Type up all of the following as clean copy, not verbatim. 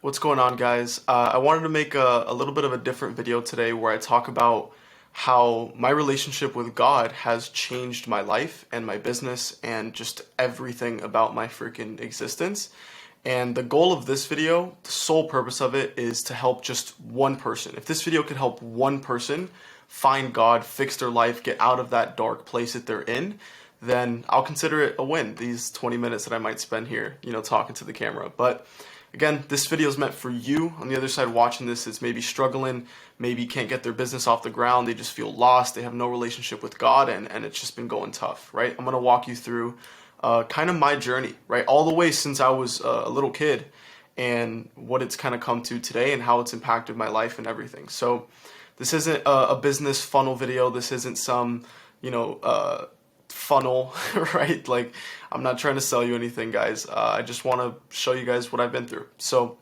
What's going on, guys? I wanted to make a little bit of a different video today where I talk about how my relationship with God has changed my life and my business and just everything about my freaking existence. And the goal of this video, the sole purpose of it, is to help just one person. If this video could help one person find God, fix their life, get out of that dark place that they're in, then I'll consider it a win, these 20 minutes that I might spend here, talking to the camera. But again, this video is meant for you on the other side watching this is maybe struggling, maybe can't get their business off the ground, they just feel lost, they have no relationship with God, and it's just been going tough, right? I'm going to walk you through kind of my journey, right? All the way since I was a little kid and what it's kind of come to today and how it's impacted my life and everything. So this isn't a business funnel video. This isn't some, funnel, right? Like, I'm not trying to sell you anything, guys. I just want to show you guys what I've been through. So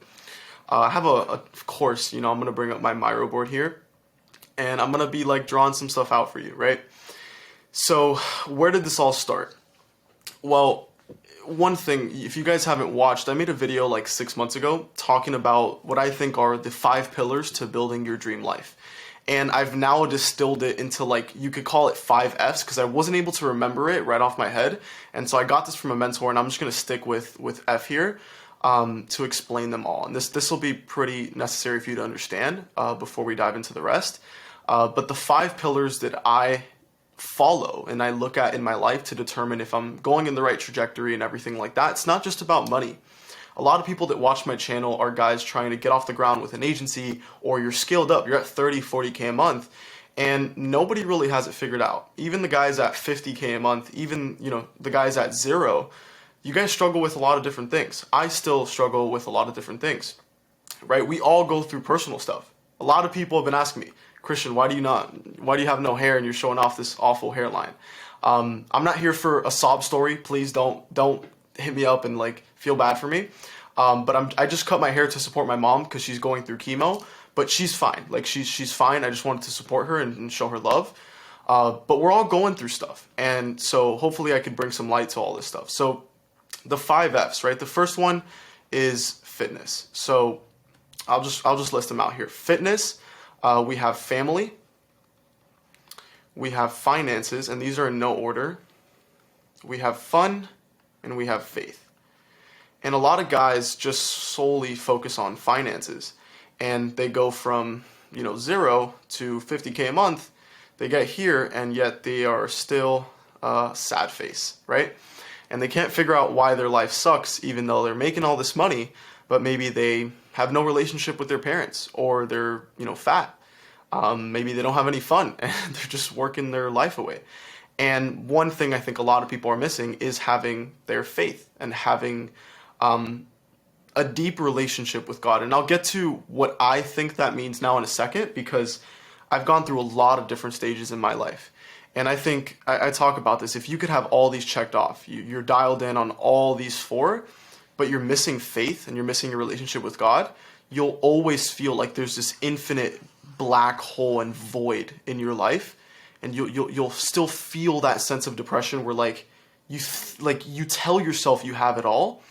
I have of course, I'm going to bring up my Miro board here and I'm going to be like drawing some stuff out for you, right? So where did this all start? Well, one thing, if you guys haven't watched, I made a video like 6 months ago talking about what I think are the 5 pillars to building your dream life. And I've now distilled it into, like, you could call it 5 Fs because I wasn't able to remember it right off my head. And so I got this from a mentor, and I'm just going to stick with F here to explain them all. And this will be pretty necessary for you to understand before we dive into the rest. But the 5 pillars that I follow and I look at in my life to determine if I'm going in the right trajectory and everything like that, it's not just about money. A lot of people that watch my channel are guys trying to get off the ground with an agency, or you're scaled up, you're at 30, 40K a month, and nobody really has it figured out. Even the guys at 50K a month, even, the guys at 0, you guys struggle with a lot of different things. I still struggle with a lot of different things, right? We all go through personal stuff. A lot of people have been asking me, Christian, why do you have no hair and you're showing off this awful hairline? I'm not here for a sob story. Please don't hit me up and like feel bad for me. But I just cut my hair to support my mom because she's going through chemo, but she's fine. Like she's fine. I just wanted to support her and show her love. But we're all going through stuff. And so hopefully I could bring some light to all this stuff. So the 5 Fs, right? The first one is fitness. So I'll just list them out here. Fitness, we have family, we have finances, and these are in no order. We have fun, and we have faith. And a lot of guys just solely focus on finances, and they go from 0 to 50K a month. They get here, and yet they are still sad face, right? And they can't figure out why their life sucks, even though they're making all this money, but maybe they have no relationship with their parents, or they're fat. Maybe they don't have any fun, and they're just working their life away. And one thing I think a lot of people are missing is having their faith and having a deep relationship with God. And I'll get to what I think that means now in a second, because I've gone through a lot of different stages in my life. And I think I talk about this. If you could have all these checked off, you're dialed in on all these 4, but you're missing faith and you're missing your relationship with God, you'll always feel like there's this infinite black hole and void in your life. And you'll still feel that sense of depression where you tell yourself you have it all,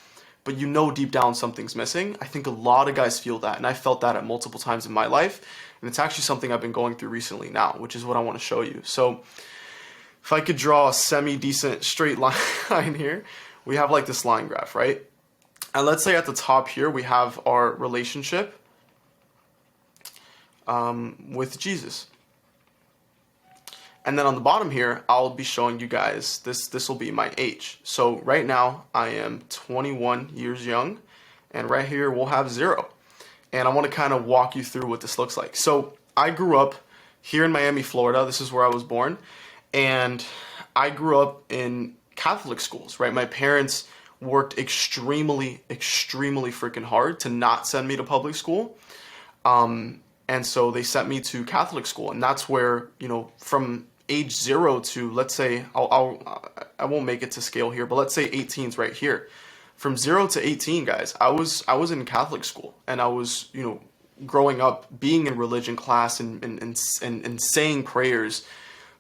but deep down something's missing. I think a lot of guys feel that, and I felt that at multiple times in my life, and it's actually something I've been going through recently now, which is what I want to show you. So if I could draw a semi-decent straight line here, we have like this line graph, right? And let's say at the top here we have our relationship with Jesus. And then on the bottom here, I'll be showing you guys, this will be my age. So right now, I am 21 years young, and right here we'll have 0. And I want to kind of walk you through what this looks like. So I grew up here in Miami, Florida. This is where I was born. And I grew up in Catholic schools, right? My parents worked extremely, extremely freaking hard to not send me to public school. And so they sent me to Catholic school, and that's where, from age 0 to, let's say, I won't make it to scale here, but let's say 18's right here. From 0 to 18, guys, I was in Catholic school, and I was, growing up being in religion class and saying prayers,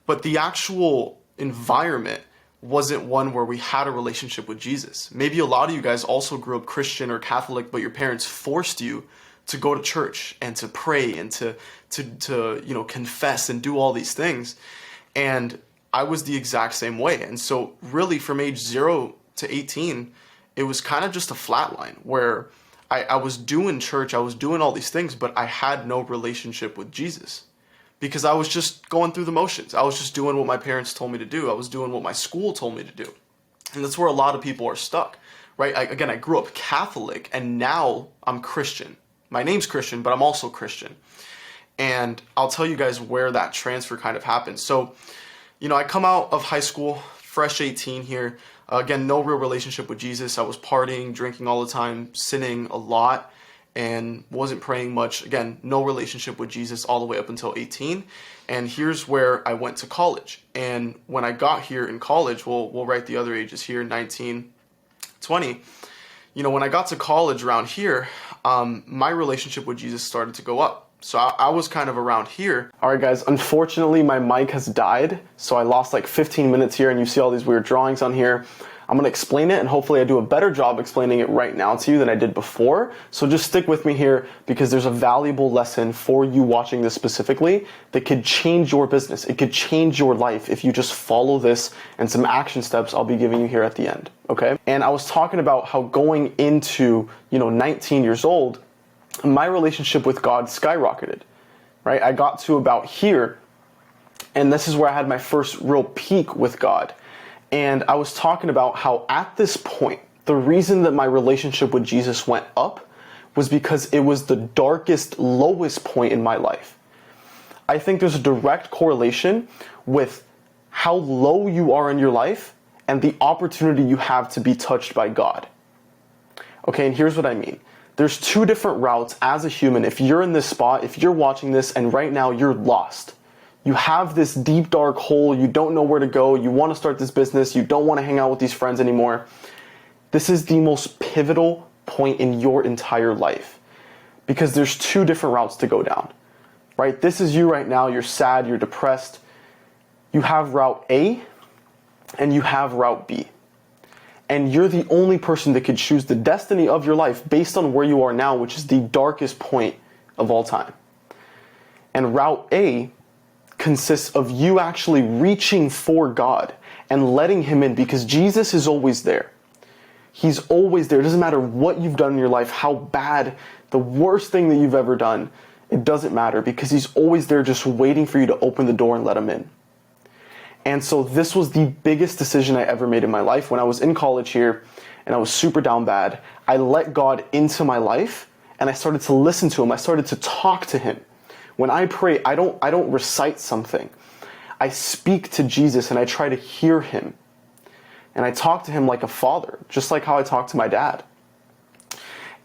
but the actual environment wasn't one where we had a relationship with Jesus. Maybe a lot of you guys also grew up Christian or Catholic, but your parents forced you to go to church and to pray and to confess and do all these things. And I was the exact same way. And so really from age 0 to 18, it was kind of just a flat line where I was doing church, I was doing all these things, but I had no relationship with Jesus because I was just going through the motions. I was just doing what my parents told me to do. I was doing what my school told me to do. And that's where a lot of people are stuck, right? I grew up Catholic and now I'm Christian. My name's Christian, but I'm also Christian. And I'll tell you guys where that transfer kind of happened. So, I come out of high school, fresh 18 here. Again, no real relationship with Jesus. I was partying, drinking all the time, sinning a lot, and wasn't praying much. Again, no relationship with Jesus all the way up until 18. And here's where I went to college. And when I got here in college, we'll write the other ages here, 19, 20. When I got to college around here, my relationship with Jesus started to go up. So I was kind of around here. All right, guys, unfortunately, my mic has died. So I lost like 15 minutes here and you see all these weird drawings on here. I'm going to explain it and hopefully I do a better job explaining it right now to you than I did before. So just stick with me here because there's a valuable lesson for you watching this specifically that could change your business. It could change your life if you just follow this and some action steps I'll be giving you here at the end. Okay. And I was talking about how going into, 19 years old, my relationship with God skyrocketed, right? I got to about here, and this is where I had my first real peak with God. And I was talking about how at this point, the reason that my relationship with Jesus went up was because it was the darkest, lowest point in my life. I think there's a direct correlation with how low you are in your life and the opportunity you have to be touched by God. Okay, and here's what I mean. There's two different routes as a human. If you're in this spot, if you're watching this and right now you're lost, you have this deep, dark hole, you don't know where to go, you want to start this business, you don't want to hang out with these friends anymore. This is the most pivotal point in your entire life because there's two different routes to go down, right? This is you right now, you're sad, you're depressed. You have route A and you have route B. And you're the only person that could choose the destiny of your life based on where you are now, which is the darkest point of all time. And route A consists of you actually reaching for God and letting Him in because Jesus is always there. He's always there. It doesn't matter what you've done in your life, how bad, the worst thing that you've ever done, it doesn't matter because He's always there just waiting for you to open the door and let Him in. And so this was the biggest decision I ever made in my life. When I was in college here and I was super down bad, I let God into my life and I started to listen to Him. I started to talk to Him. When I pray, I don't recite something. I speak to Jesus and I try to hear Him. And I talk to Him like a father, just like how I talk to my dad.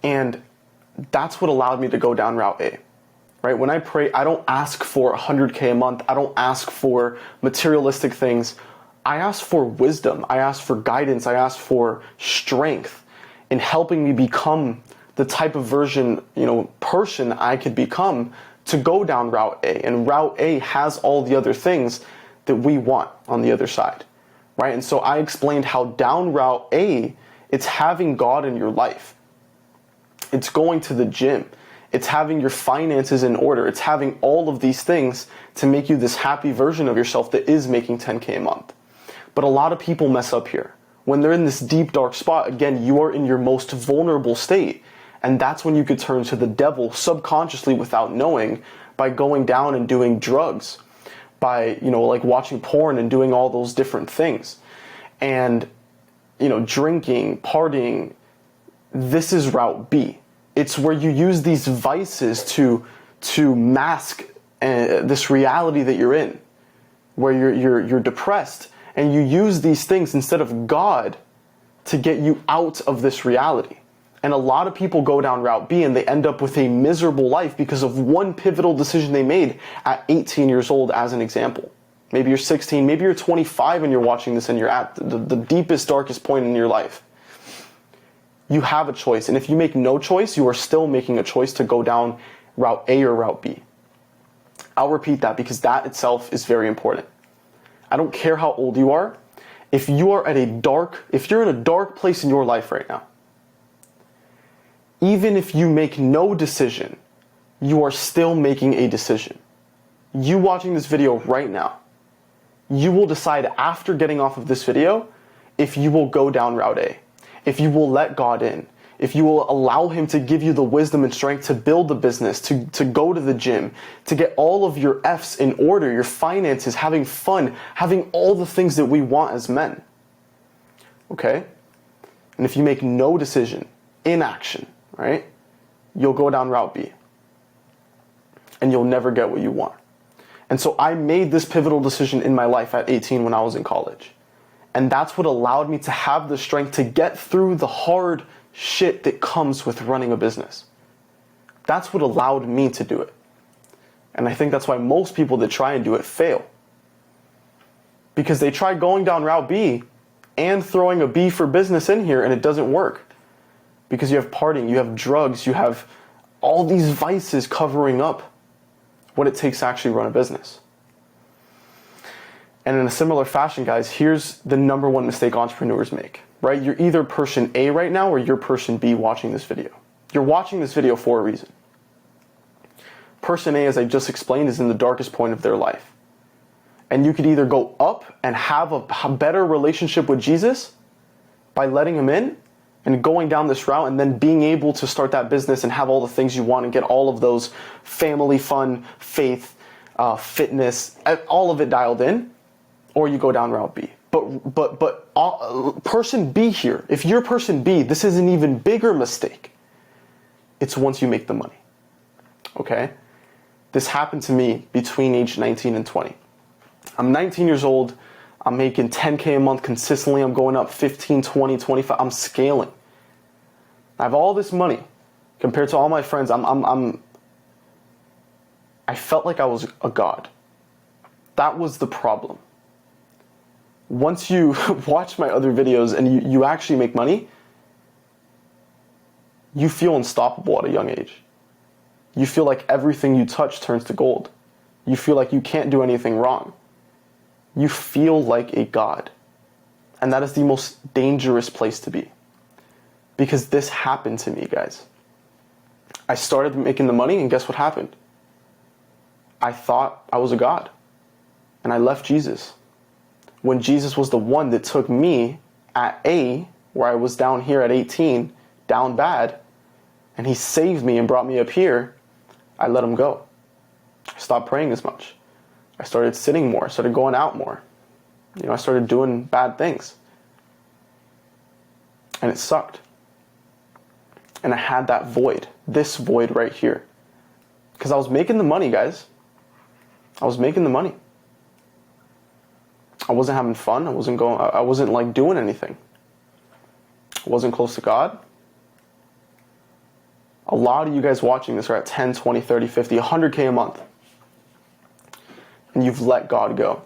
And that's what allowed me to go down route A. Right? When I pray, I don't ask for $100K a month. I don't ask for materialistic things. I ask for wisdom. I ask for guidance. I ask for strength in helping me become the type of person I could become to go down route A. And route A has all the other things that we want on the other side. Right? And so I explained how down route A, it's having God in your life. It's going to the gym. It's having your finances in order. It's having all of these things to make you this happy version of yourself that is making $10K a month. But a lot of people mess up here. When they're in this deep, dark spot, again, you are in your most vulnerable state. And that's when you could turn to the devil subconsciously without knowing by going down and doing drugs, by, like watching porn and doing all those different things. And, drinking, partying, this is route B. It's where you use these vices to mask this reality that you're in, where you're depressed, and you use these things instead of God to get you out of this reality. And a lot of people go down route B and they end up with a miserable life because of one pivotal decision they made at 18 years old, as an example. Maybe you're 16, maybe you're 25 and you're watching this and you're at the deepest, darkest point in your life. You have a choice, and if you make no choice, you are still making a choice to go down route A or route B. I'll repeat that because that itself is very important. I don't care how old you are. if you're in a dark place in your life right now, even if you make no decision, you are still making a decision. You watching this video right now, you will decide after getting off of this video if you will go down route A, if you will let God in, if you will allow him to give you the wisdom and strength to build the business, to go to the gym, to get all of your F's in order, your finances, having fun, having all the things that we want as men. Okay? And if you make no decision, inaction, right, you'll go down route B. And you'll never get what you want. And so I made this pivotal decision in my life at 18 when I was in college. And that's what allowed me to have the strength to get through the hard shit that comes with running a business. That's what allowed me to do it. And I think that's why most people that try and do it fail. Because they try going down route B and throwing a B for business in here and it doesn't work. Because you have partying, you have drugs, you have all these vices covering up what it takes to actually run a business. And in a similar fashion, guys, here's the number one mistake entrepreneurs make, right? You're either person A right now or you're person B watching this video. You're watching this video for a reason. Person A, as I just explained, is in the darkest point of their life. And you could either go up and have a better relationship with Jesus by letting him in and going down this route and then being able to start that business and have all the things you want and get all of those family fun, faith, fitness, all of it dialed in, or you go down route B. But person B here, if you're person B, this is an even bigger mistake. It's once you make the money. Okay? This happened to me between age 19 and 20. I'm 19 years old. I'm making 10K a month consistently. I'm going up 15, 20, 25. I'm scaling. I have all this money compared to all my friends. I felt like I was a god. That was the problem. Once you watch my other videos and you actually make money, you feel unstoppable at a young age. You feel like everything you touch turns to gold. You feel like you can't do anything wrong. You feel like a god. And that is the most dangerous place to be. Because this happened to me, guys. I started making the money and guess what happened? I thought I was a god. And I left Jesus. When Jesus was the one that took me at A, where I was down here at 18, down bad, and he saved me and brought me up here, I let him go. I stopped praying as much. I started sitting more. I started going out more. I started doing bad things. And it sucked. And I had that void, this void right here. Because I was making the money, guys. I was making the money. I wasn't having fun. I wasn't like doing anything. I wasn't close to God. A lot of you guys watching this are at 10, 20, 30, 50, 100K a month. And you've let God go.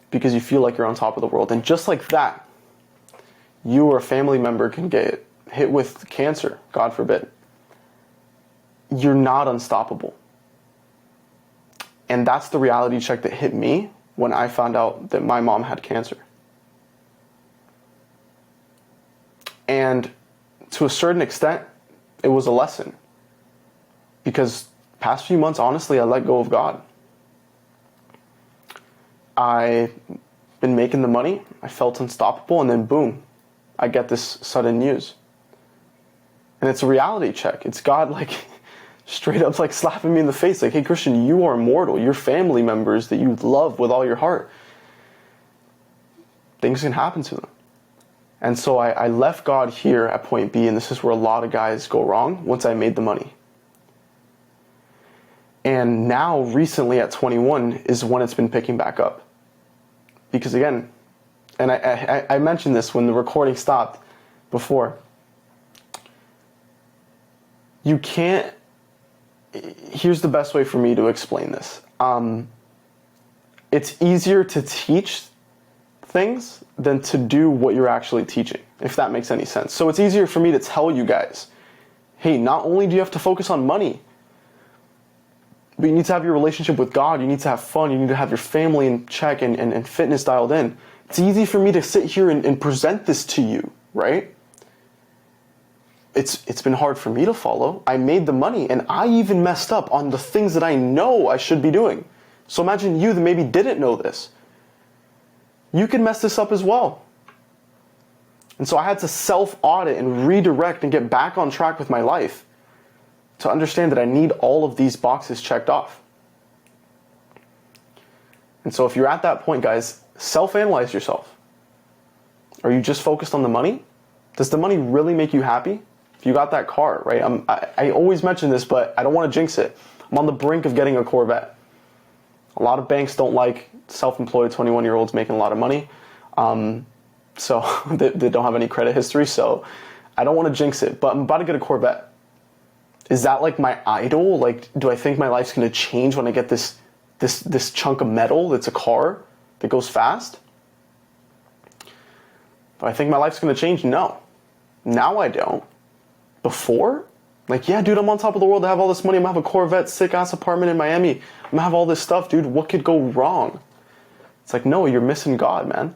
Because you feel like you're on top of the world. And just like that, you or a family member can get hit with cancer, God forbid. You're not unstoppable. And that's the reality check that hit me when I found out that my mom had cancer. And to a certain extent, it was a lesson. Because past few months, honestly, I let go of God. I've been making the money, I felt unstoppable, and then boom, I get this sudden news. And it's a reality check. It's God like straight up like slapping me in the face like, hey Christian, you are mortal. Your family members that you love with all your heart, things can happen to them. And so I left God here at point B, and this is where a lot of guys go wrong once I made the money. And now recently at 21 is when it's been picking back up. Because again, and I mentioned this when the recording stopped before, you can't, here's the best way for me to explain this. It's easier to teach things than to do what you're actually teaching, if that makes any sense. So it's easier for me to tell you guys, hey, not only do you have to focus on money, but you need to have your relationship with God, you need to have fun, you need to have your family in check and fitness dialed in. It's easy for me to sit here and present this to you, right? It's been hard for me to follow. I made the money, and I even messed up on the things that I know I should be doing. So imagine you that maybe didn't know this. You can mess this up as well. And so I had to self-audit and redirect and get back on track with my life to understand that I need all of these boxes checked off. And so if you're at that point, guys, self-analyze yourself. Are you just focused on the money? Does the money really make you happy? If you got that car, right? I always mention this, but I don't want to jinx it. I'm on the brink of getting a Corvette. A lot of banks don't like self-employed 21-year-olds making a lot of money. So they don't have any credit history, so I don't want to jinx it, but I'm about to get a Corvette. Is that like my idol? Like, do I think my life's going to change when I get this chunk of metal that's a car that goes fast? Do I think my life's going to change? No. Now I don't. Before? Like, yeah, dude, I'm on top of the world. I have all this money. I'm going to have a Corvette, sick-ass apartment in Miami. I'm going to have all this stuff, dude. What could go wrong? It's like, no, you're missing God, man.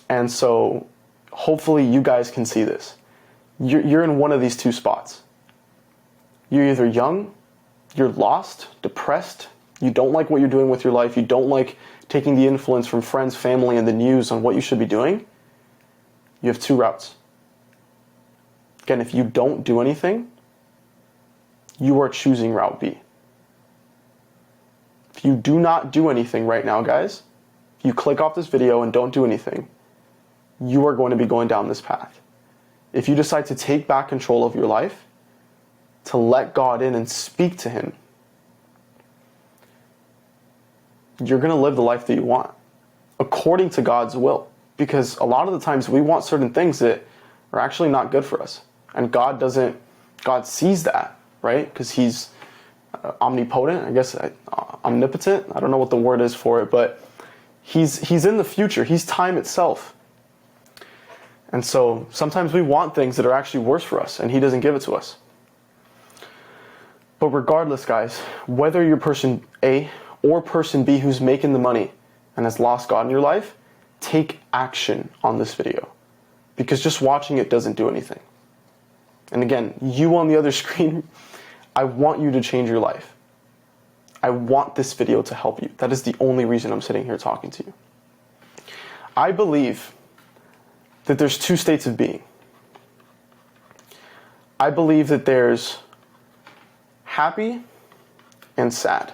And so hopefully you guys can see this. You're in one of these two spots. You're either young, you're lost, depressed, you don't like what you're doing with your life, you don't like taking the influence from friends, family, and the news on what you should be doing. You have two routes. Again, if you don't do anything, you are choosing route B. If you do not do anything right now, guys, if you click off this video and don't do anything, you are going to be going down this path. If you decide to take back control of your life, to let God in and speak to Him, you're going to live the life that you want, according to God's will. Because a lot of the times we want certain things that are actually not good for us. And God sees that, right? Because He's omnipotent, I guess, omnipotent. I don't know what the word is for it, but He's in the future. He's time itself. And so sometimes we want things that are actually worse for us, and He doesn't give it to us. But regardless, guys, whether you're person A or person B who's making the money and has lost God in your life, take action on this video. Because just watching it doesn't do anything. And again, you on the other screen, I want you to change your life. I want this video to help you. That is the only reason I'm sitting here talking to you. I believe that there's two states of being. I believe that there's happy and sad.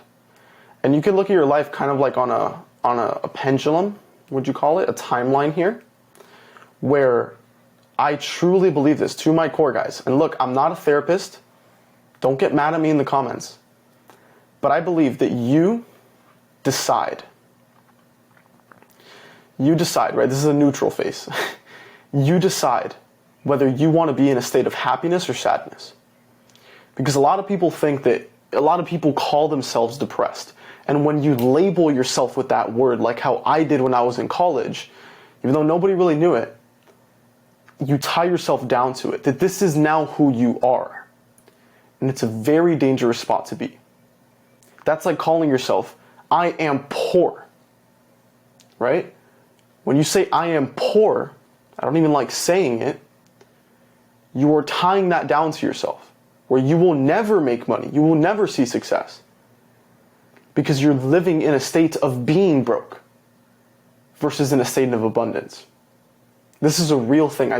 And you can look at your life kind of like on a pendulum, would you call it? A timeline here, where I truly believe this to my core, guys. And look, I'm not a therapist. Don't get mad at me in the comments. But I believe that you decide. You decide, right? This is a neutral face. You decide whether you want to be in a state of happiness or sadness. Because a lot of people call themselves depressed. And when you label yourself with that word, like how I did when I was in college, even though nobody really knew it, you tie yourself down to it, that this is now who you are. And it's a very dangerous spot to be. That's like calling yourself, I am poor, right? When you say I am poor, I don't even like saying it, you are tying that down to yourself, where you will never make money, you will never see success, because you're living in a state of being broke versus in a state of abundance. This is a real thing.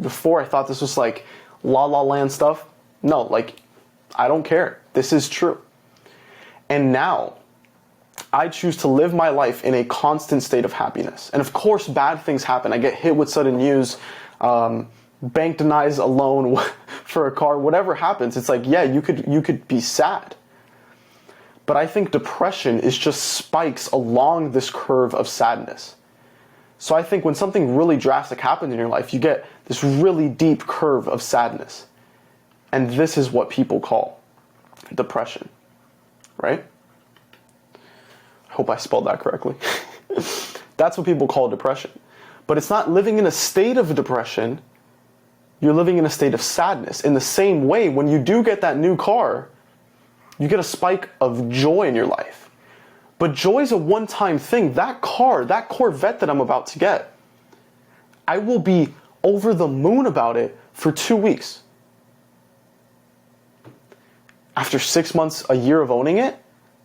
Before I thought this was like La La Land stuff. No, like, I don't care. This is true. And now, I choose to live my life in a constant state of happiness. And of course, bad things happen. I get hit with sudden news. Bank denies a loan for a car. Whatever happens, it's like, yeah, you could be sad. But I think depression is just spikes along this curve of sadness. So I think when something really drastic happens in your life, you get this really deep curve of sadness. And this is what people call depression, right? I hope I spelled that correctly. That's what people call depression. But it's not living in a state of depression. You're living in a state of sadness. In the same way, when you do get that new car, you get a spike of joy in your life. But joy's a one-time thing. That car, that Corvette that I'm about to get, I will be over the moon about it for 2 weeks. After 6 months, a year of owning it,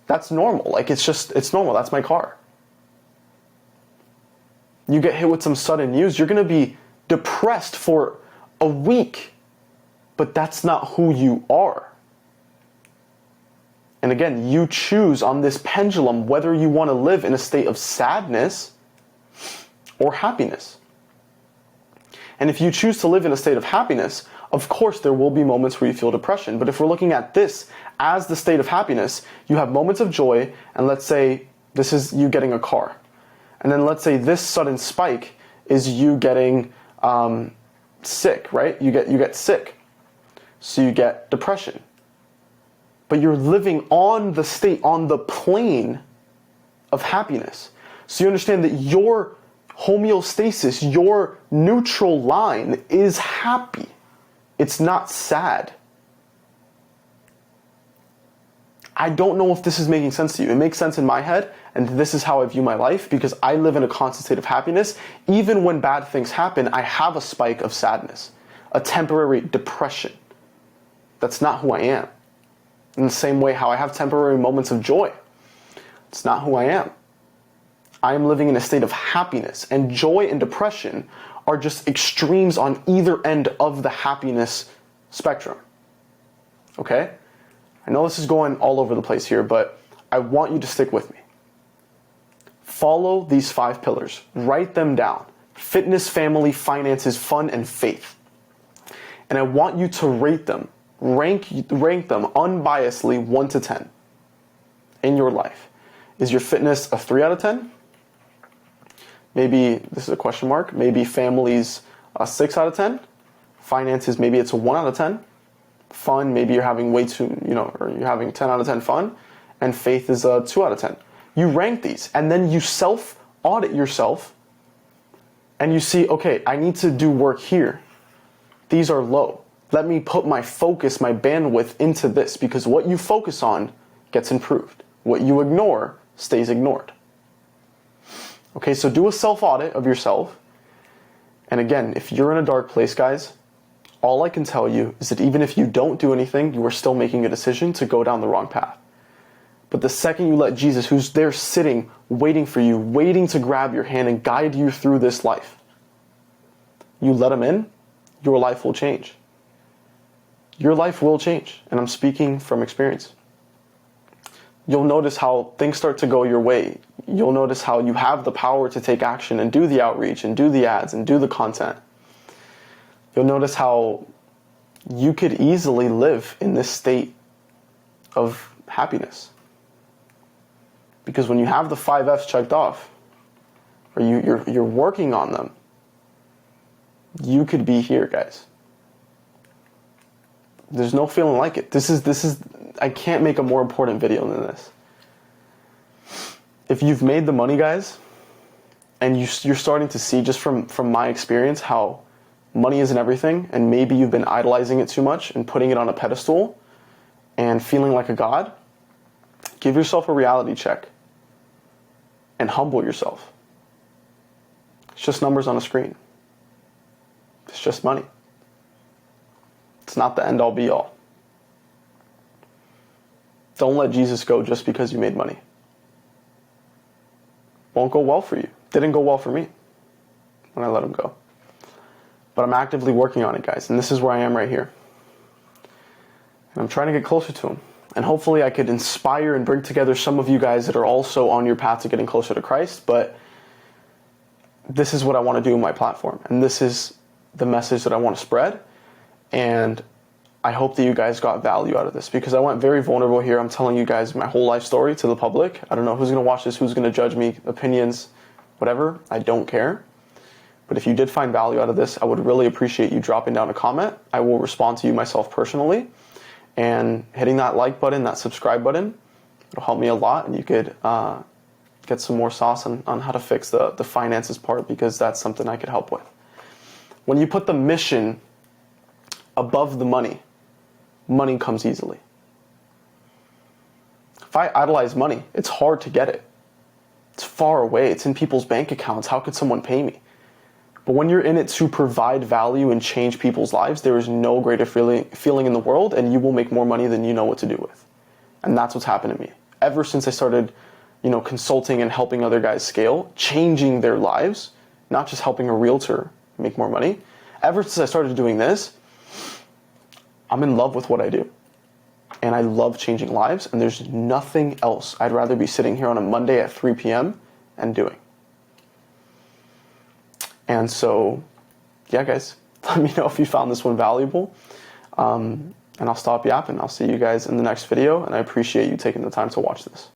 that's normal. Like, it's normal. That's my car. You get hit with some sudden news, you're going to be depressed for a week. But that's not who you are. And again, you choose on this pendulum whether you want to live in a state of sadness or happiness. And if you choose to live in a state of happiness, of course there will be moments where you feel depression. But if we're looking at this as the state of happiness, you have moments of joy, and let's say this is you getting a car. And then let's say this sudden spike is you getting sick, right? You get sick. So you get depression. But you're living on the plane of happiness. So you understand that your homeostasis, your neutral line is happy. It's not sad. I don't know if this is making sense to you. It makes sense in my head, and this is how I view my life, because I live in a constant state of happiness. Even when bad things happen, I have a spike of sadness, a temporary depression. That's not who I am. In the same way how I have temporary moments of joy. It's not who I am. I am living in a state of happiness, and joy and depression are just extremes on either end of the happiness spectrum. Okay? I know this is going all over the place here, but I want you to stick with me. Follow these 5 pillars. Write them down. Fitness, family, finances, fun, and faith. And I want you to rate them. Rank them unbiasedly 1 to 10 in your life. Is your fitness a 3 out of 10? Maybe this is a question mark. Maybe family's a 6 out of 10. Finances, maybe it's a 1 out of 10. Fun, maybe you're having way too, or you're having 10 out of 10 fun. And faith is a 2 out of 10. You rank these, and then you self-audit yourself, and you see, okay, I need to do work here. These are low. Let me put my focus, my bandwidth into this, because what you focus on gets improved. What you ignore stays ignored. Okay, so do a self-audit of yourself. And again, if you're in a dark place, guys, all I can tell you is that even if you don't do anything, you are still making a decision to go down the wrong path. But the second you let Jesus, who's there sitting, waiting for you, waiting to grab your hand and guide you through this life, you let him in, your life will change. Your life will change, and I'm speaking from experience. You'll notice how things start to go your way. You'll notice how you have the power to take action and do the outreach and do the ads and do the content. You'll notice how you could easily live in this state of happiness. Because when you have the 5 F's checked off, or you're working on them, you could be here, guys. There's no feeling like it. This is I can't make a more important video than this. If you've made the money, guys, and you're starting to see just from my experience how money isn't everything, and maybe you've been idolizing it too much and putting it on a pedestal and feeling like a god, give yourself a reality check and humble yourself. It's just numbers on a screen. It's just money. It's not the end-all be-all. Don't let Jesus go just because you made money. Won't go well for you. Didn't go well for me when I let him go. But I'm actively working on it, guys, and this is where I am right here. And I'm trying to get closer to him. And hopefully I could inspire and bring together some of you guys that are also on your path to getting closer to Christ, but this is what I want to do in my platform. And this is the message that I want to spread. And I hope that you guys got value out of this, because I went very vulnerable here. I'm telling you guys my whole life story to the public. I don't know who's going to watch this, who's going to judge me, opinions, whatever. I don't care. But if you did find value out of this, I would really appreciate you dropping down a comment. I will respond to you myself personally. And hitting that like button, that subscribe button, it'll help me a lot. And you could get some more sauce on how to fix the finances part, because that's something I could help with. When you put the mission above the money, money comes easily. If I idolize money, it's hard to get it. It's far away. It's in people's bank accounts. How could someone pay me? But when you're in it to provide value and change people's lives, there is no greater feeling in the world, and you will make more money than you know what to do with. And that's what's happened to me. Ever since I started, consulting and helping other guys scale, changing their lives, not just helping a realtor make more money. Ever since I started doing this, I'm in love with what I do. And I love changing lives, and there's nothing else I'd rather be sitting here on a Monday at 3 p.m. and doing. And so, yeah, guys, let me know if you found this one valuable. And I'll stop yapping. I'll see you guys in the next video, and I appreciate you taking the time to watch this.